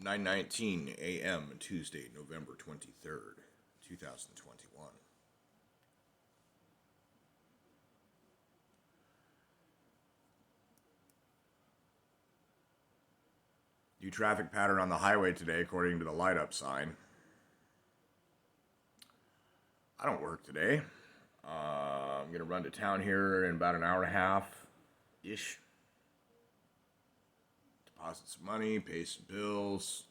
9:19 a.m. Tuesday, November 23rd, 2021. New traffic pattern on the highway today, according to the light up sign. I don't work today. I'm going to run to town here in about an hour and a half ish. Deposit some money, pay some bills,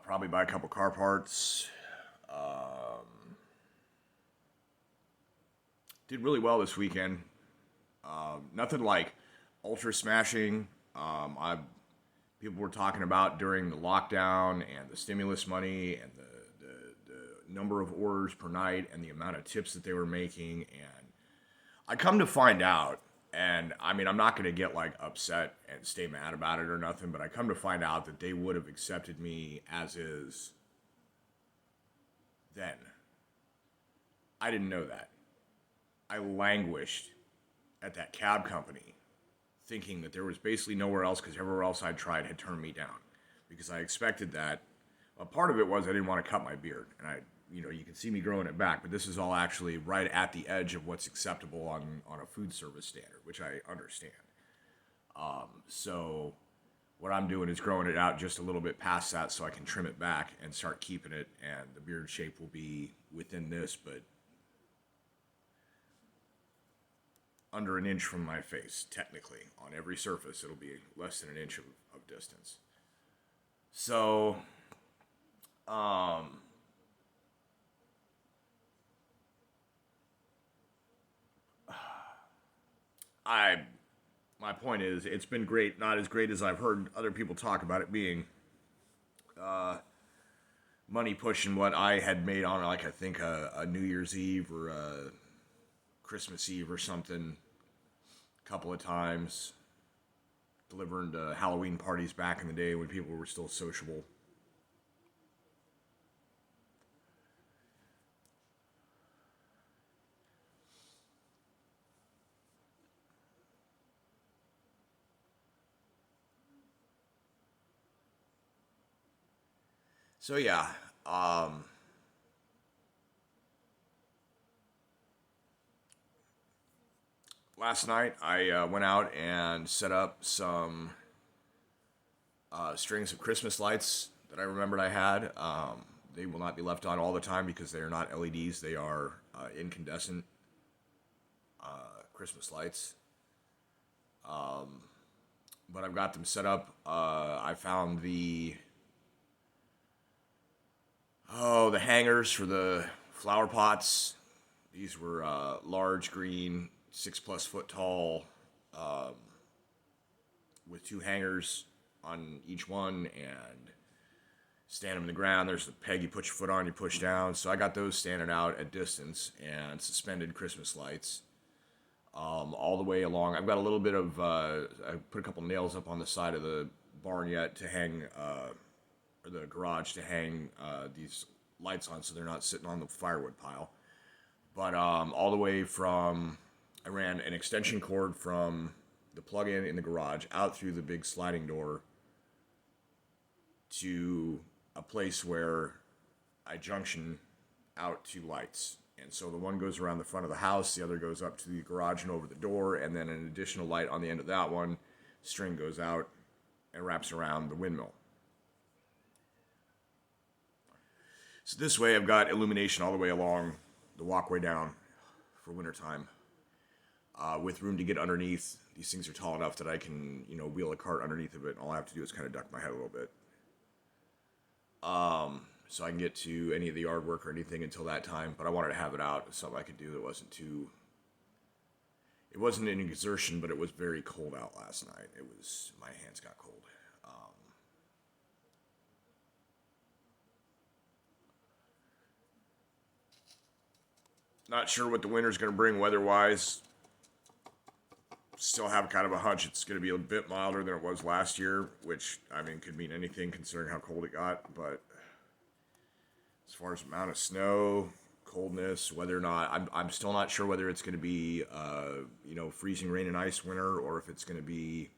probably buy a couple car parts. Did really well this weekend. Nothing like ultra smashing. People were talking about during the lockdown and the stimulus money and the number of orders per night and the amount of tips that they were making. And I come to find out, and I mean, I'm not going to get like upset and stay mad about it or nothing, but I come to find out that they would have accepted me as is then. I didn't know that. I languished at that cab company thinking that there was basically nowhere else because everywhere else I'd tried had turned me down because I expected that. A part of it was I didn't want to cut my beard, and you can see me growing it back, but this is all actually right at the edge of what's acceptable on a food service standard, which I understand. So what I'm doing is growing it out just a little bit past that so I can trim it back and start keeping it, and the beard shape will be within this, but under an inch from my face, technically. On every surface, it'll be less than an inch of distance. So, my point is, it's been great, not as great as I've heard other people talk about it being. Money pushing what I had made on, like, I think a New Year's Eve or a Christmas Eve or something a couple of times. Delivering to Halloween parties back in the day when people were still sociable. So yeah, last night I went out and set up some strings of Christmas lights that I remembered I had. They will not be left on all the time because they are not LEDs. They are incandescent Christmas lights. But I've got them set up. I found the hangers for the flower pots. These were large green, 6+ foot tall, with two hangers on each one, and stand them in the ground. There's the peg you put your foot on, you push down. So I got those standing out at distance, and suspended Christmas lights all the way along. I've got a little bit of, I put a couple nails up on the side of the barn yet to hang, or the garage to hang these lights on so they're not sitting on the firewood pile. But all the way from, I ran an extension cord from the plug-in in the garage out through the big sliding door to a place where I junction out two lights. And so the one goes around the front of the house, the other goes up to the garage and over the door, and then an additional light on the end of that one. String goes out and wraps around the windmill. So this way I've got illumination all the way along the walkway down for wintertime. With room to get underneath. These things are tall enough that I can, wheel a cart underneath of it, and all I have to do is kind of duck my head a little bit. So I can get to any of the yard work or anything until that time, but I wanted to have it out. Something I could do that wasn't it wasn't an exertion, but it was very cold out last night. My hands got cold. Not sure what the winter's going to bring weather-wise. Still have kind of a hunch it's going to be a bit milder than it was last year, which, could mean anything considering how cold it got. But as far as amount of snow, coldness, whether or not, I'm still not sure whether it's going to be, freezing rain and ice winter, or if it's going to be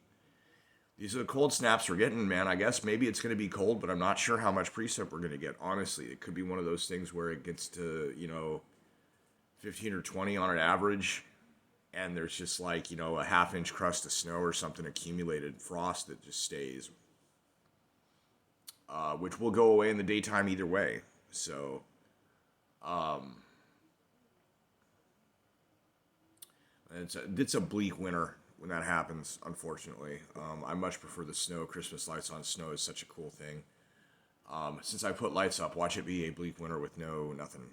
These are the cold snaps we're getting, man. I guess maybe it's going to be cold, but I'm not sure how much precip we're going to get. Honestly, it could be one of those things where it gets to, 15 or 20 on an average, and there's just like, a half-inch crust of snow or something accumulated, frost that just stays, which will go away in the daytime either way. So, it's a bleak winter when that happens, unfortunately. I much prefer the snow. Christmas lights on snow is such a cool thing. Since I put lights up, watch it be a bleak winter with nothing.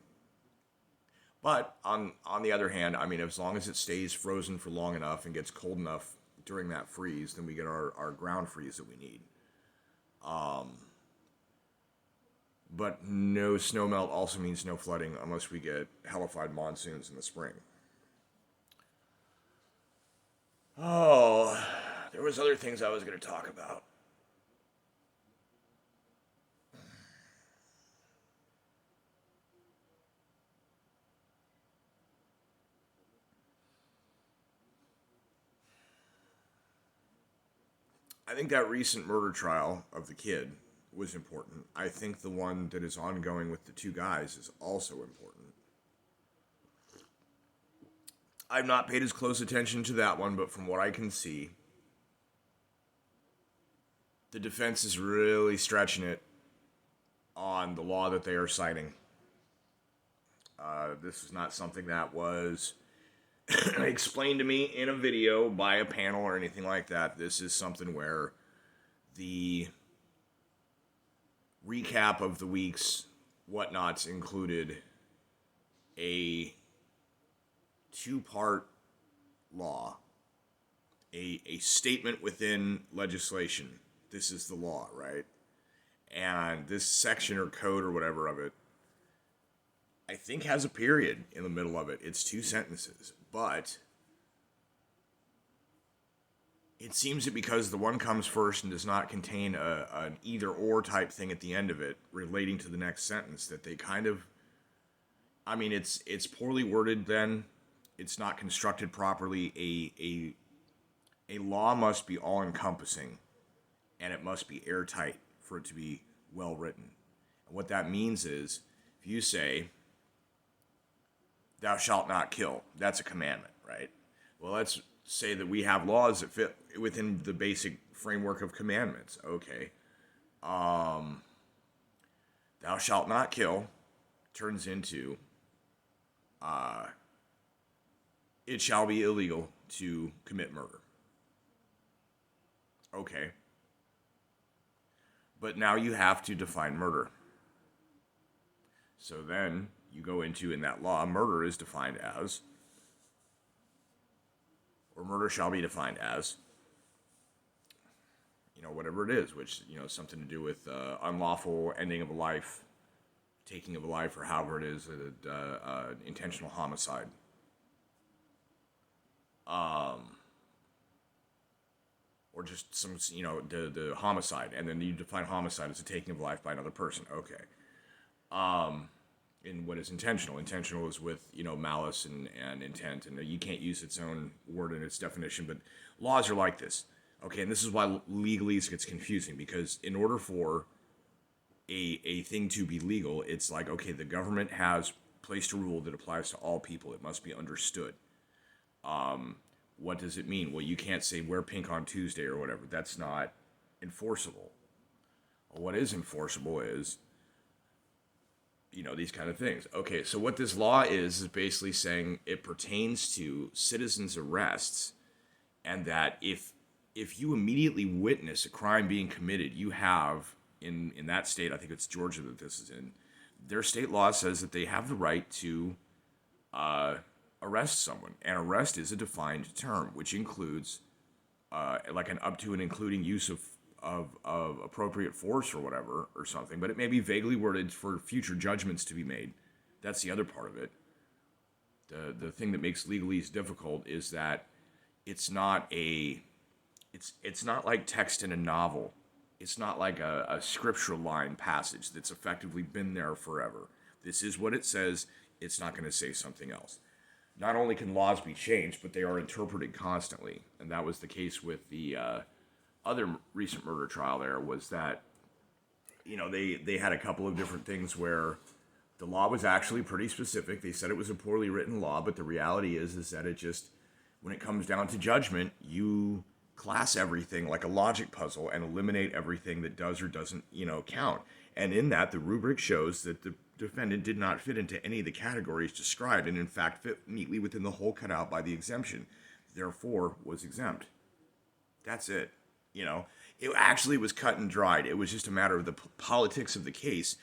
But on the other hand, I mean, as long as it stays frozen for long enough and gets cold enough during that freeze, then we get our ground freeze that we need. But no snow melt also means no flooding unless we get hellified monsoons in the spring. Oh, there was other things I was going to talk about. I think that recent murder trial of the kid was important. I think the one that is ongoing with the two guys is also important. I've not paid as close attention to that one, but from what I can see, the defense is really stretching it on the law that they are citing. This is not something that was explained to me in a video by a panel or anything like that. This is something where the recap of the week's whatnots included a two-part law, a statement within legislation. This is the law, right? And this section or code or whatever of it, I think has a period in the middle of it. It's two sentences, but it seems that because the one comes first and does not contain an either or type thing at the end of it relating to the next sentence, that they kind of, I mean, it's poorly worded. Then it's not constructed properly. A law must be all-encompassing, and it must be airtight for it to be well written. And what that means is, if you say, "Thou shalt not kill," that's a commandment, right? Well, let's say that we have laws that fit within the basic framework of commandments. Okay. "Thou shalt not kill" turns into, "It shall be illegal to commit murder." Okay. But now you have to define murder. So then you go into, in that law, murder is defined as, or murder shall be defined as, whatever it is, which, something to do with unlawful ending of a life, taking of a life, or however it is, intentional homicide. Or just some, the homicide, and then you define homicide as the taking of life by another person. Okay. And what is intentional? Intentional is with, malice and intent, and you can't use its own word in its definition, but laws are like this. Okay, and this is why legalese gets confusing, because in order for a thing to be legal, it's like, okay, the government has placed a rule that applies to all people. It must be understood. What does it mean? Well, you can't say wear pink on Tuesday or whatever. That's not enforceable. What is enforceable is, these kind of things. Okay, so what this law is basically saying it pertains to citizens' arrests, and that if you immediately witness a crime being committed, you have, in that state, I think it's Georgia that this is in, their state law says that they have the right to arrest someone. And arrest is a defined term, which includes like an up to and including use of appropriate force or whatever or something, but it may be vaguely worded for future judgments to be made. That's the other part of it. The thing that makes legalese difficult is that it's not like text in a novel. It's not like a scriptural line passage that's effectively been there forever. This is what it says. It's not going to say something else. Not only can laws be changed, but they are interpreted constantly. And that was the case with the other recent murder trial there was that, they had a couple of different things where the law was actually pretty specific. They said it was a poorly written law, but the reality is that it just, when it comes down to judgment, you class everything like a logic puzzle and eliminate everything that does or doesn't, count. And in that, the rubric shows that the defendant did not fit into any of the categories described, and in fact fit neatly within the hole cut out by the exemption, therefore was exempt. That's it. It actually was cut and dried. It was just a matter of the politics of the case.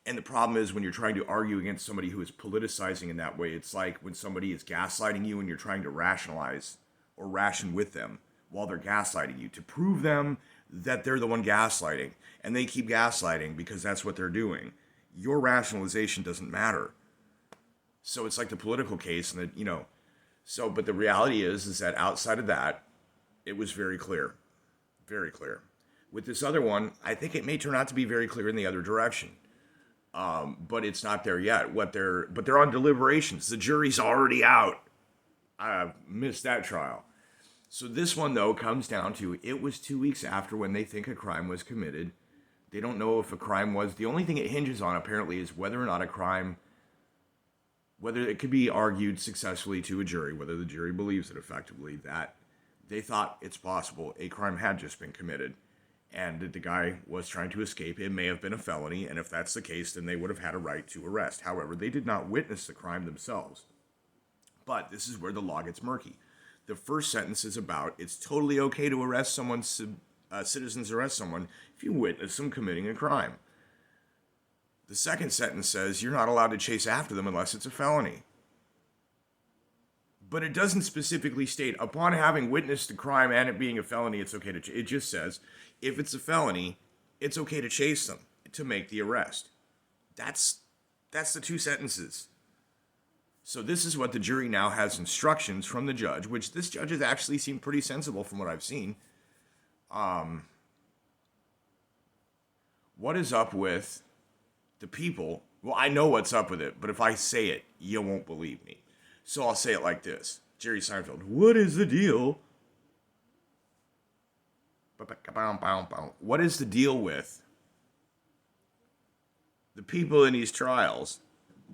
And the problem is when you're trying to argue against somebody who is politicizing in that way, it's like when somebody is gaslighting you and you're trying to rationalize or ration with them while they're gaslighting you to prove them that they're the one gaslighting, and they keep gaslighting because that's what they're doing. Your rationalization doesn't matter. So it's like the political case, and that, but the reality is that outside of that, it was very clear. Very clear. With this other one, I think it may turn out to be very clear in the other direction. But it's not there yet. But they're on deliberations. The jury's already out. I missed that trial. So this one, though, comes down to it was 2 weeks after when they think a crime was committed. They don't know if a crime was. The only thing it hinges on, apparently, is whether or not a crime, whether it could be argued successfully to a jury, whether the jury believes it effectively, that they thought it's possible a crime had just been committed and that the guy was trying to escape. It may have been a felony, and if that's the case, then they would have had a right to arrest. However, they did not witness the crime themselves. But this is where the law gets murky. The first sentence is about it's totally okay to arrest someone, citizens arrest someone if you witness them committing a crime. The second sentence says you're not allowed to chase after them unless it's a felony. But it doesn't specifically state upon having witnessed the crime and it being a felony, it's okay to. It just says if it's a felony, it's okay to chase them to make the arrest. That's the two sentences. So this is what the jury now has instructions from the judge, which this judge has actually seemed pretty sensible from what I've seen. What is up with the people? Well, I know what's up with it, but if I say it, you won't believe me. So I'll say it like this. Jerry Seinfeld, what is the deal? What is the deal with the people in these trials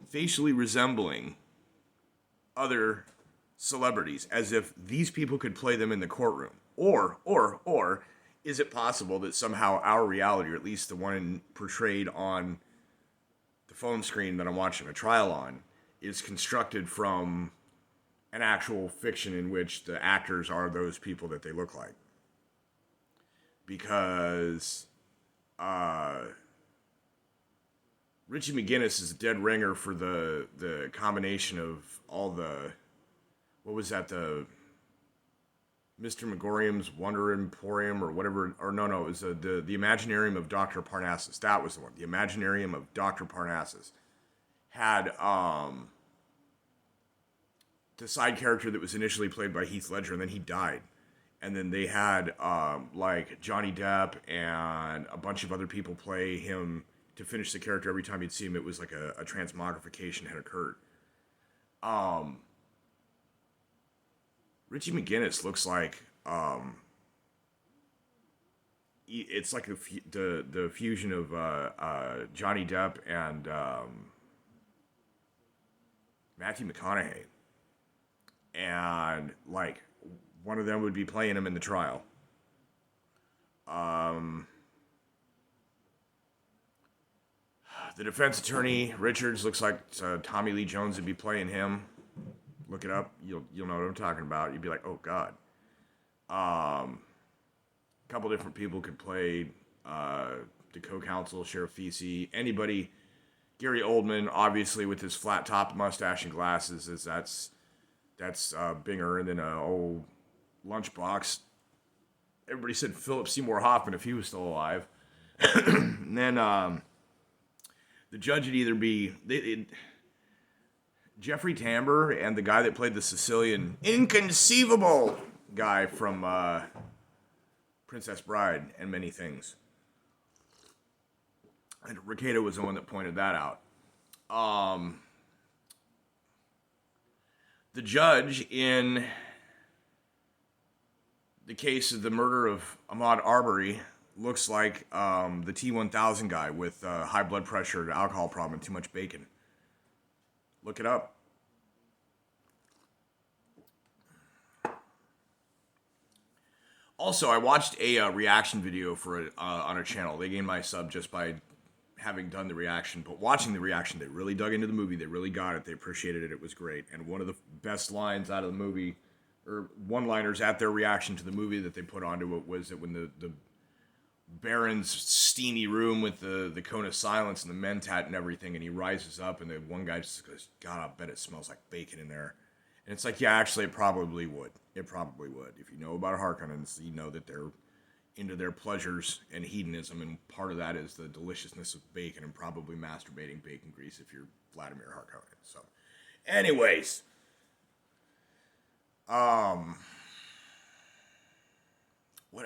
facially resembling other celebrities as if these people could play them in the courtroom? Or is it possible that somehow our reality, or at least the one portrayed on the phone screen that I'm watching a trial on, is constructed from an actual fiction in which the actors are those people that they look like? Because Richie McGinnis is a dead ringer for the combination of all the, what was that, the Mr. Megorium's Wonder Emporium or whatever, or no, it was the Imaginarium of Dr. Parnassus. That was the one. The Imaginarium of Dr. Parnassus had the side character that was initially played by Heath Ledger, and then he died. And then they had like Johnny Depp and a bunch of other people play him to finish the character. Every time you'd see him, it was like a transmogrification had occurred. Richie McGinnis looks like it's like the fusion of Johnny Depp and Matthew McConaughey, and like one of them would be playing him in the trial. The defense attorney Richards looks like Tommy Lee Jones would be playing him. Look it up. You'll know what I'm talking about. You'd be like, oh God. A couple different people could play the co-counsel, Sheriff Feasey, anybody. Gary Oldman, obviously with his flat top mustache and glasses, that's Binger, and then a old lunchbox. Everybody said Philip Seymour Hoffman if he was still alive. And then the judge would either be Jeffrey Tambor and the guy that played the Sicilian inconceivable guy from Princess Bride and many things. And Ricardo was the one that pointed that out. The judge in the case of the murder of Ahmaud Arbery looks like the T1000 guy with high blood pressure, alcohol problem, and too much bacon. Look it up. Also, I watched a reaction video for it on a channel. They gained my sub just by having done the reaction, but watching the reaction, they really dug into the movie. They really got it. They appreciated it. It was great. And one of the best lines out of the movie, or one-liners at their reaction to the movie that they put onto it, was that when the Baron's steamy room with the cone of silence and the mentat and everything, and he rises up, and the one guy just goes, "God, I bet it smells like bacon in there." And it's like, yeah, actually, it probably would. It probably would. If you know about Harkonnens, you know that they're into their pleasures and hedonism, and part of that is the deliciousness of bacon and probably masturbating bacon grease if you're Vladimir Harkonnen. So, anyways, what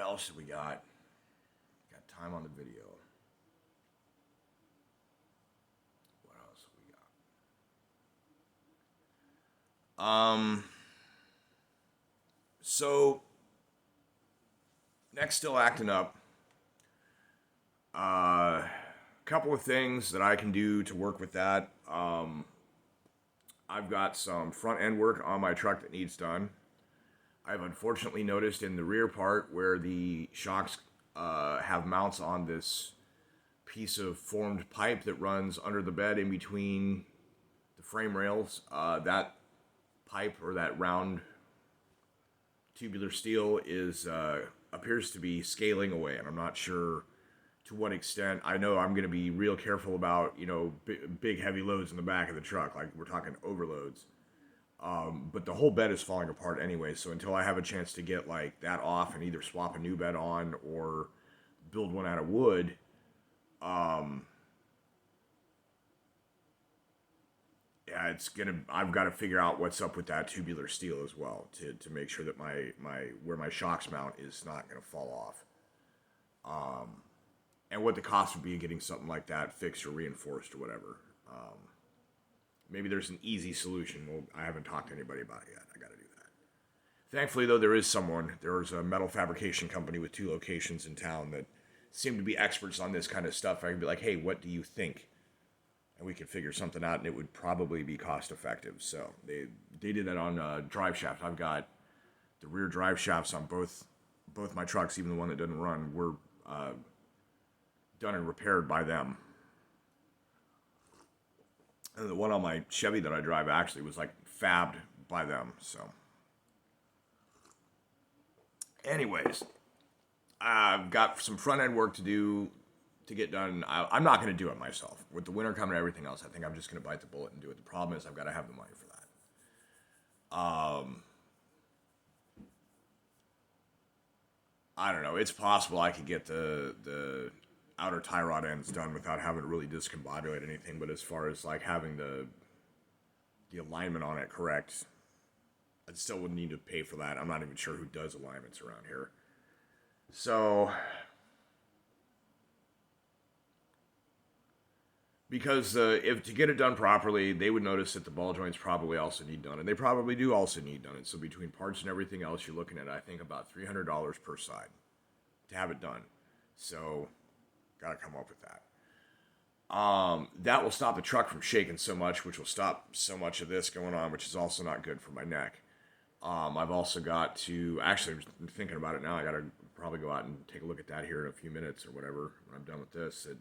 else have we got? Got time on the video. What else have we got? So neck's still acting up. Couple of things that I can do to work with that. I've got some front end work on my truck that needs done. I've unfortunately noticed in the rear part where the shocks have mounts on this piece of formed pipe that runs under the bed in between the frame rails. That pipe, or that round tubular steel, is appears to be scaling away, and I'm not sure to what extent. I know I'm going to be real careful about, big heavy loads in the back of the truck, like we're talking overloads. But the whole bed is falling apart anyway, so until I have a chance to get like that off and either swap a new bed on or build one out of wood, yeah, I've got to figure out what's up with that tubular steel as well to make sure that my where my shocks mount is not going to fall off. And what the cost would be of getting something like that fixed or reinforced or whatever. Maybe there's an easy solution. Well, I haven't talked to anybody about it yet. I got to do that. Thankfully, though, there's a metal fabrication company with 2 locations in town that seem to be experts on this kind of stuff. I can be like, hey, what do you think? And we could figure something out, and it would probably be cost effective. So they did that on drive shafts. I've got the rear drive shafts on both my trucks, even the one that doesn't run, were done and repaired by them. And the one on my Chevy that I drive actually was like fabbed by them. So, anyways, I've got some front end work to do to get done. I'm not going to do it myself. With the winter coming and everything else, I think I'm just going to bite the bullet and do it. The problem is I've got to have the money for that. I don't know. It's possible I could get the outer tie rod ends done without having to really discombobulate anything, but as far as like having the alignment on it correct, I still would need to pay for that. I'm not even sure who does alignments around here. So, because if to get it done properly, they would notice that the ball joints probably also need done, and they probably do also need done. And so between parts and everything else, you're looking at, I think, about $300 per side to have it done. So, got to come up with that. That will stop the truck from shaking so much, which will stop so much of this going on, which is also not good for my neck. I've also got to, actually, I'm thinking about it now, I got to probably go out and take a look at that here in a few minutes or whatever when I'm done with this, and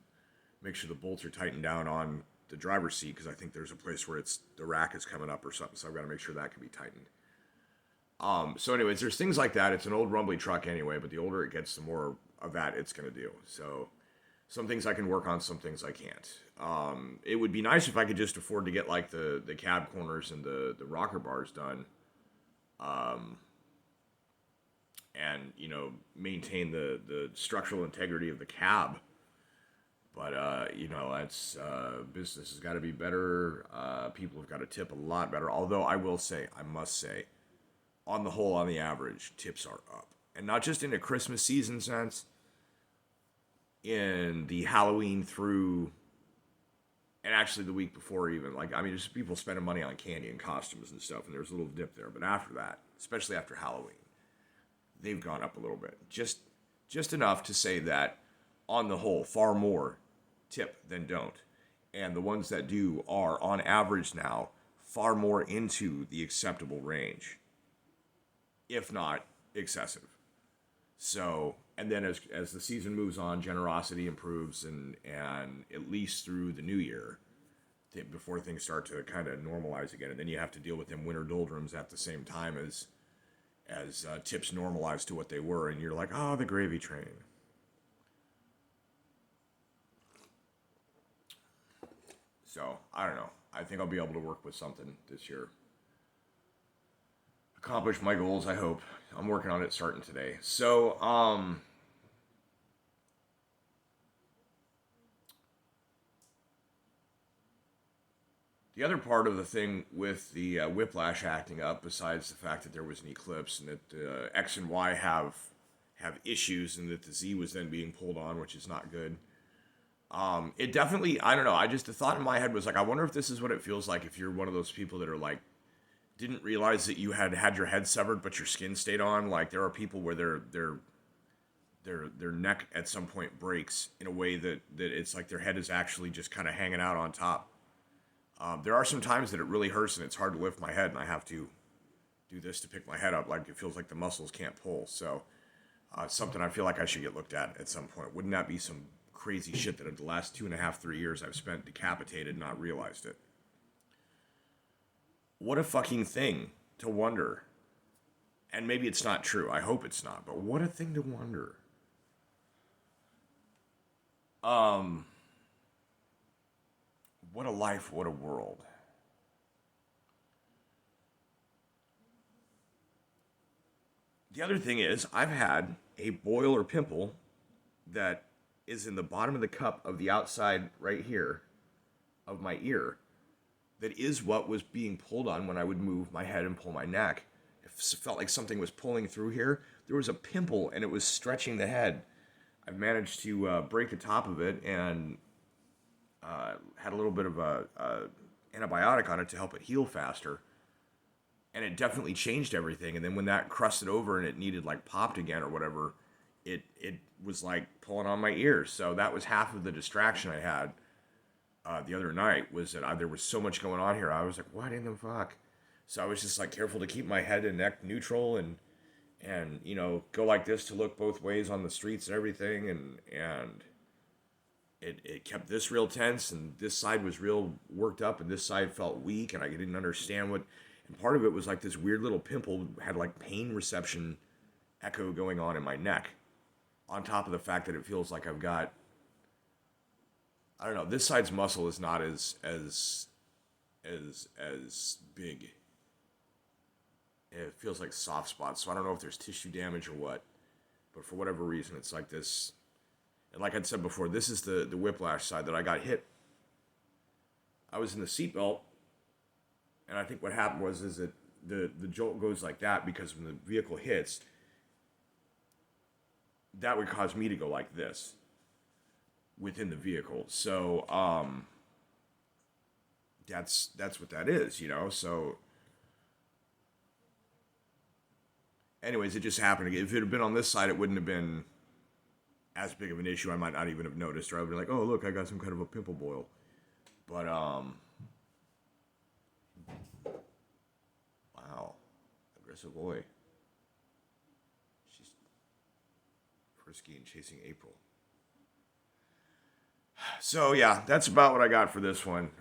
make sure the bolts are tightened down on the driver's seat, because I think there's a place where the rack is coming up or something, so I've got to make sure that can be tightened. So anyways, there's things like that. It's an old rumbly truck anyway, but the older it gets, the more of that it's going to do. So some things I can work on, some things I can't. It would be nice if I could just afford to get like the cab corners and the rocker bars done. And, maintain the structural integrity of the cab. But, that's, business has got to be better. People have got to tip a lot better. Although I must say, on the whole, on the average, tips are up. And not just in a Christmas season sense, in the Halloween through, and actually the week before even. Just people spending money on candy and costumes and stuff, and there's a little dip there. But after that, especially after Halloween, they've gone up a little bit. Just enough to say that on the whole, far more tip than don't. And the ones that do are on average now far more into the acceptable range, if not excessive. So, and then as the season moves on, generosity improves, and at least through the new year, before things start to kind of normalize again, and then you have to deal with them winter doldrums at the same time as tips normalize to what they were, and you're like, oh, the gravy train. So I don't know. I think I'll be able to work with something this year. Accomplish my goals, I hope. I'm working on it starting today. So, the other part of the thing with the whiplash acting up, besides the fact that there was an eclipse and that X and Y have issues, and that the Z was then being pulled on, which is not good. It definitely, I don't know. The thought in my head was like, I wonder if this is what it feels like if you're one of those people that are like, didn't realize that you had your head severed, but your skin stayed on. Like there are people where their neck at some point breaks in a way that it's like their head is actually just kind of hanging out on top. There are some times that it really hurts and it's hard to lift my head, and I have to do this to pick my head up. Like it feels like the muscles can't pull. So something I feel like I should get looked at some point. Wouldn't that be some crazy shit that in the last 2.5, 3 years I've spent decapitated and not realized it? What a fucking thing to wonder. And maybe it's not true. I hope it's not. But what a thing to wonder. What a life, what a world. The other thing is, I've had a boil or pimple that is in the bottom of the cup of the outside right here of my ear. That is what was being pulled on when I would move my head and pull my neck. It felt like something was pulling through here. There was a pimple and it was stretching the head. I've managed to break the top of it and had a little bit of a antibiotic on it to help it heal faster. And it definitely changed everything. And then when that crusted over and it needed like popped again or whatever, it was like pulling on my ears. So that was half of the distraction I had the other night, was that there was so much going on here. I was like, what in the fuck? So I was just like careful to keep my head and neck neutral and you know, go like this to look both ways on the streets and everything. And it kept this real tense, and this side was real worked up, and this side felt weak, and I didn't understand what. And part of it was like this weird little pimple had like pain reception echo going on in my neck, on top of the fact that it feels like I've got, I don't know, this side's muscle is not as big. It feels like soft spots, so I don't know if there's tissue damage or what, but for whatever reason, it's like this. And like I'd said before, this is the whiplash side that I got hit. I was in the seatbelt, and I think what happened is that the jolt goes like that because when the vehicle hits, that would cause me to go like this within the vehicle. So that's what that is, you know. So anyways, it just happened. If it had been on this side, it wouldn't have been as big of an issue. I might not even have noticed, or I would be like, oh, look, I got some kind of a pimple boil. But, wow, aggressive boy. She's frisky and chasing April. So, yeah, that's about what I got for this one.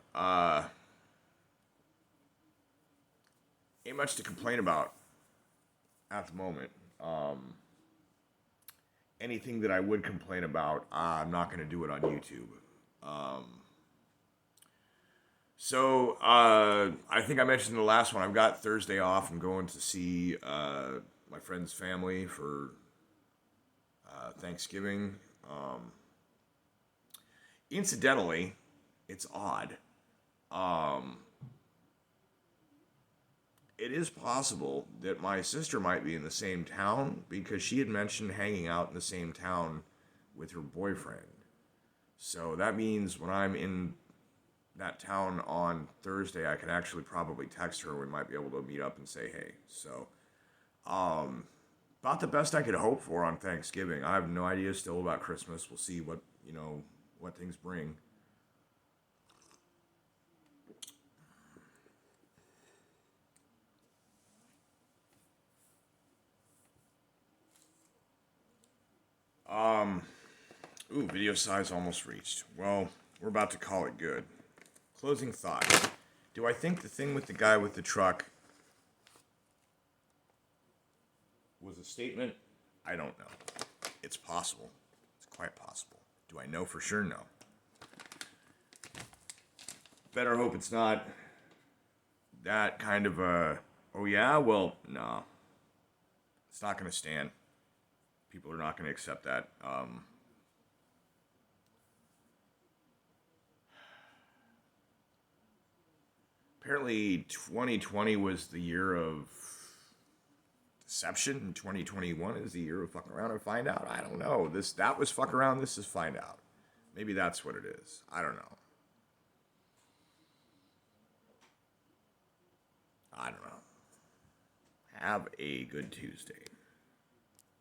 Ain't much to complain about at the moment. Anything that I would complain about, I'm not going to do it on YouTube. So, I think I mentioned in the last one, I've got Thursday off. I'm going to see my friend's family for Thanksgiving. Incidentally, it's odd. It is possible that my sister might be in the same town because she had mentioned hanging out in the same town with her boyfriend. So that means when I'm in that town on Thursday, I can actually probably text her. We might be able to meet up and say hey. So, but About the best I could hope for on Thanksgiving. I have no idea still about Christmas. We'll see what, what things bring. Video size almost reached. Well, we're about to call it good. Closing thought. Do I think the thing with the guy with the truck was a statement? I don't know. It's possible. It's quite possible. Do I know for sure? No. Better hope it's not that kind of a, oh yeah, well, no. It's not going to stand. People are not going to accept that. Apparently 2020 was the year of deception, and 2021 is the year of fucking around and find out. I don't know. That was fuck around, this is find out. Maybe that's what it is. I don't know. I don't know. Have a good Tuesday.